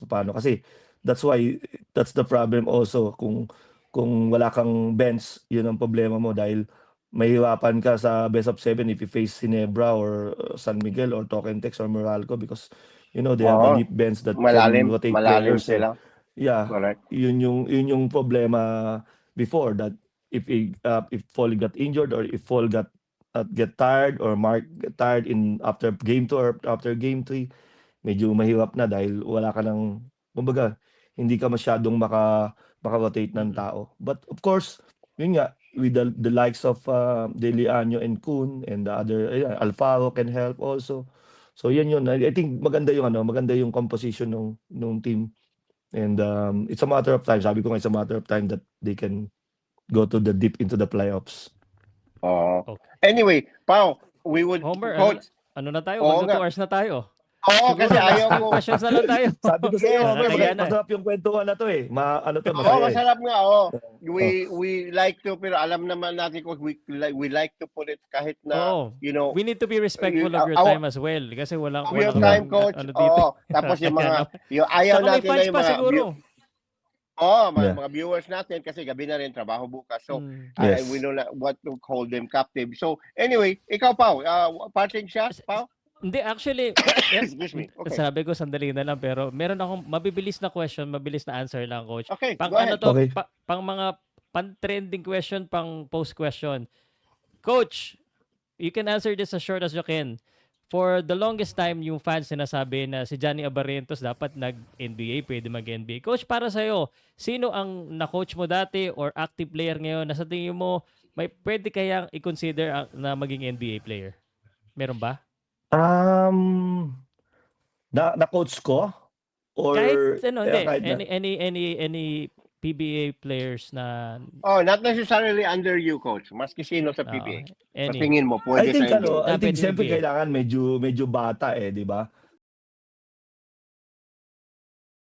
paano. Kasi that's why, that's the problem also kung wala kang bench, yun ang problema mo dahil mahihirapan ka sa best of 7 if you face Ginebra or San Miguel or Tokentex or Meralco because they have a Oo, deep bench that can rotate malalim players eh. sila. Yeah, Correct. yun yung problema before that if Fall got injured or if Fall get tired or Mark get tired in after game 2 or after game 3, medyo mahirap na dahil wala ka ng, kumbaga, hindi ka masyadong maka-rotate ng tao. But of course, yun nga, with the likes of Dele Año and Kun and the other, Alfaro can help also. So yan yun. I think maganda yung composition ng team. And it's a matter of time. Sabi ko nga, it's a matter of time that they can go to the deep into the playoffs. Oo. Okay. Anyway, Pao, we would, Homer, Coach. ano na tayo? Oo Magto 2 nga. hours na tayo. Oo, Siguro kasi last ayaw few ko. questions na lang tayo. Sabi ko sa iyo, Yes, Homer, nakakaya na. masarap yung kwentuhan na to eh. Oo, Masaya eh. masarap nga. Oo. We like to, pero alam naman natin ko, we like to put it kahit na, Oo. We need to be respectful of your time as well. Kasi walang your time, Coach. dito. Oo. Tapos yung mga, yung ayaw Saka may natin na fans yung pa mga, siguro. mga viewers natin kasi gabi na rin, trabaho bukas. So, Yes. we know what to hold them captive. So, anyway, ikaw, Pao, parting shot, Pao? Hindi, actually, Excuse me. Okay. sabi ko sandali na lang pero meron akong mabibilis na question, mabilis na answer lang, Coach. Okay, Pang go ahead. Okay. pang mga pan-trending question, pang post question. Coach, you can answer this as short as you can. For the longest time, yung fans sinasabi na si Johnny Abarrientos dapat nag-NBA, pwede mag-NBA. Coach, para sa'yo, sino ang na-coach mo dati or active player ngayon na sa tingin mo may pwede kayang i-consider na maging NBA player? Meron ba? Na-coach ko? Or Kahit hindi. kahit na, Any PBA players na Oh, not necessarily under you, Coach. Maski sino sa PBA. Sa any. tingin mo, I pwede think sa NBA. I think Pwede siyempre NBA. kailangan medyo bata eh, di ba?